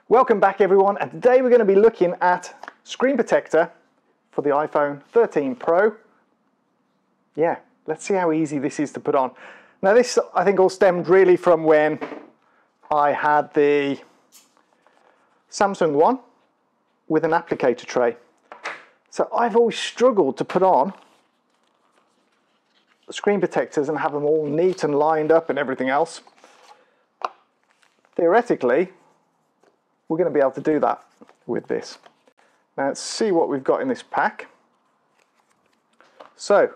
Welcome back everyone, and today we're going to be looking at screen protector for the iPhone 13 Pro. Yeah, let's see how easy this is to put on. Now this I think all stemmed really from when I had the Samsung one with an applicator tray. So I've always struggled to put on screen protectors and have them all neat and lined up and everything else. Theoretically, we're going to be able to do that with this. Now let's see what we've got in this pack. So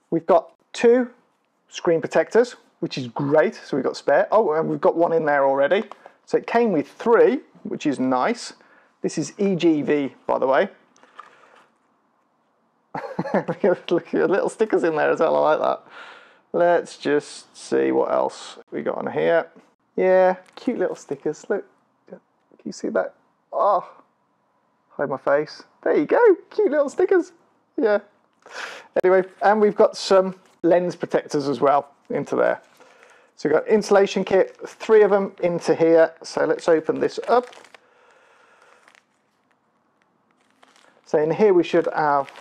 we've got two screen protectors, which is great. So we've got spare. Oh, and we've got one in there already. So it came with three, which is nice. This is EGV, by the way. Look at your little stickers in there as well. I like that. Let's just see what else we got on here. Yeah, cute little stickers. Look, can you see that? Oh, hide my face. There you go, cute little stickers. Yeah. Anyway, and we've got some lens protectors as well into there. So we've got insulation kit, three of them into here. So let's open this up. So in here we should have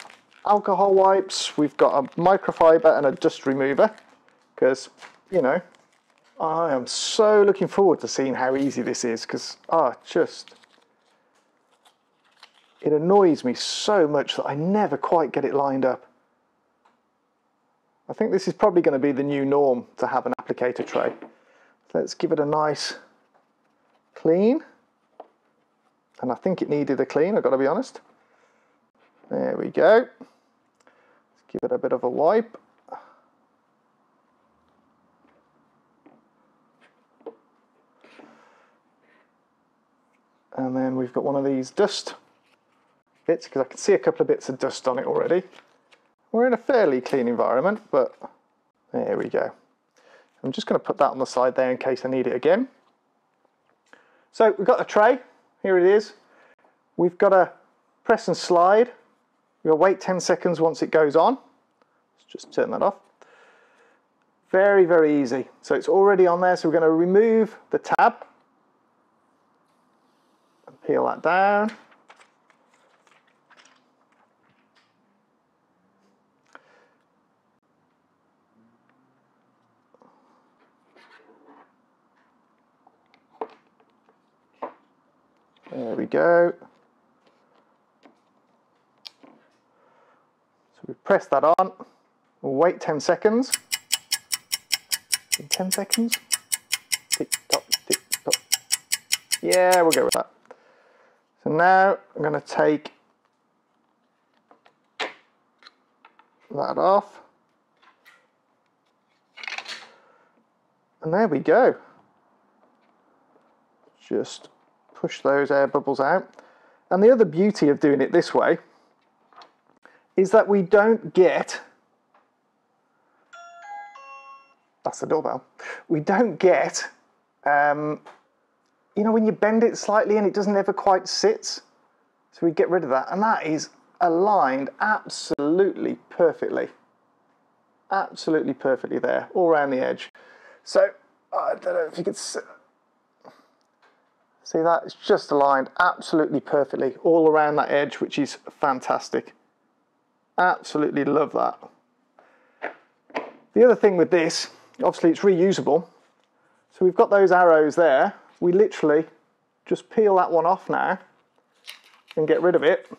alcohol wipes. We've got a microfiber and a dust remover because, you know, I am so looking forward to seeing how easy this is because it annoys me so much that I never quite get it lined up. I think this is probably going to be the new norm to have an applicator tray. Let's give it a nice clean. And I think it needed a clean, I've got to be honest. There we go. Let's give it a bit of a wipe. And then we've got one of these dust bits, because I can see a couple of bits of dust on it already. We're in a fairly clean environment, but there we go. I'm just going to put that on the side there in case I need it again. So we've got a tray, here it is. We've got to press and slide. We'll wait 10 seconds once it goes on. Let's just turn that off. Very, very easy. So it's already on there, so we're going to remove the tab. Peel that down. There we go. So we press that on. We'll wait 10 seconds. In 10 seconds. Tick tock, tick tock. Yeah, we'll go with that. So now I'm going to take that off. And there we go. Just push those air bubbles out. And the other beauty of doing it this way is that we don't get, that's the doorbell, we don't get you know, when you bend it slightly and it doesn't ever quite sit. So we get rid of that. And that is aligned absolutely perfectly. Absolutely perfectly there, all around the edge. So, I don't know if you could see that? It's just aligned absolutely perfectly all around that edge, which is fantastic. Absolutely love that. The other thing with this, obviously it's reusable. So we've got those arrows there. We literally just peel that one off now and get rid of it.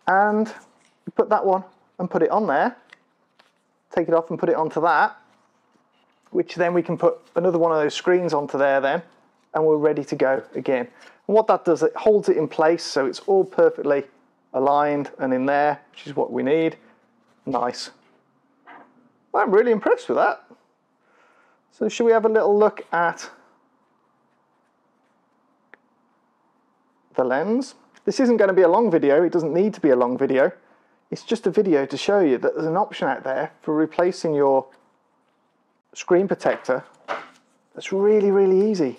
And we put that one and put it on there. Take it off and put it onto that, which then we can put another one of those screens onto there then, and we're ready to go again. And what that does, it holds it in place so it's all perfectly aligned and in there, which is what we need. Nice. I'm really impressed with that. So should we have a little look at the lens? This isn't going to be a long video, it doesn't need to be a long video. It's just a video to show you that there's an option out there for replacing your screen protector that's really, really easy.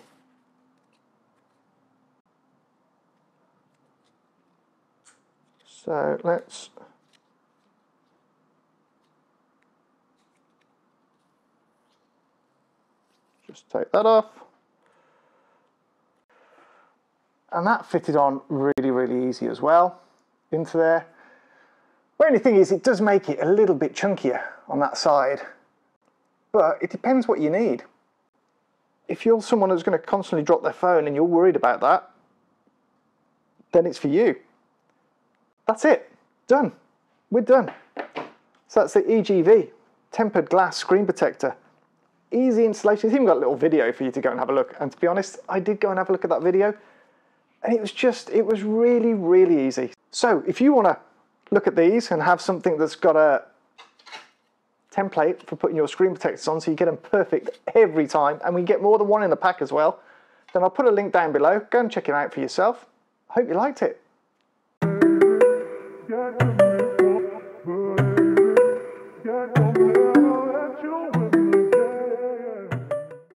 So let's just take that off. And that fitted on really, really easy as well into there. The only thing is it does make it a little bit chunkier on that side, but it depends what you need. If you're someone who's going to constantly drop their phone and you're worried about that, then it's for you. That's it. Done. We're done. So that's the EGV, tempered glass screen protector. Easy installation. It's even got a little video for you to go and have a look. And to be honest, I did go and have a look at that video. And it was really, really easy. So if you want to look at these and have something that's got a template for putting your screen protectors on so you get them perfect every time, and we get more than one in the pack as well, then I'll put a link down below. Go and check it out for yourself. I hope you liked it.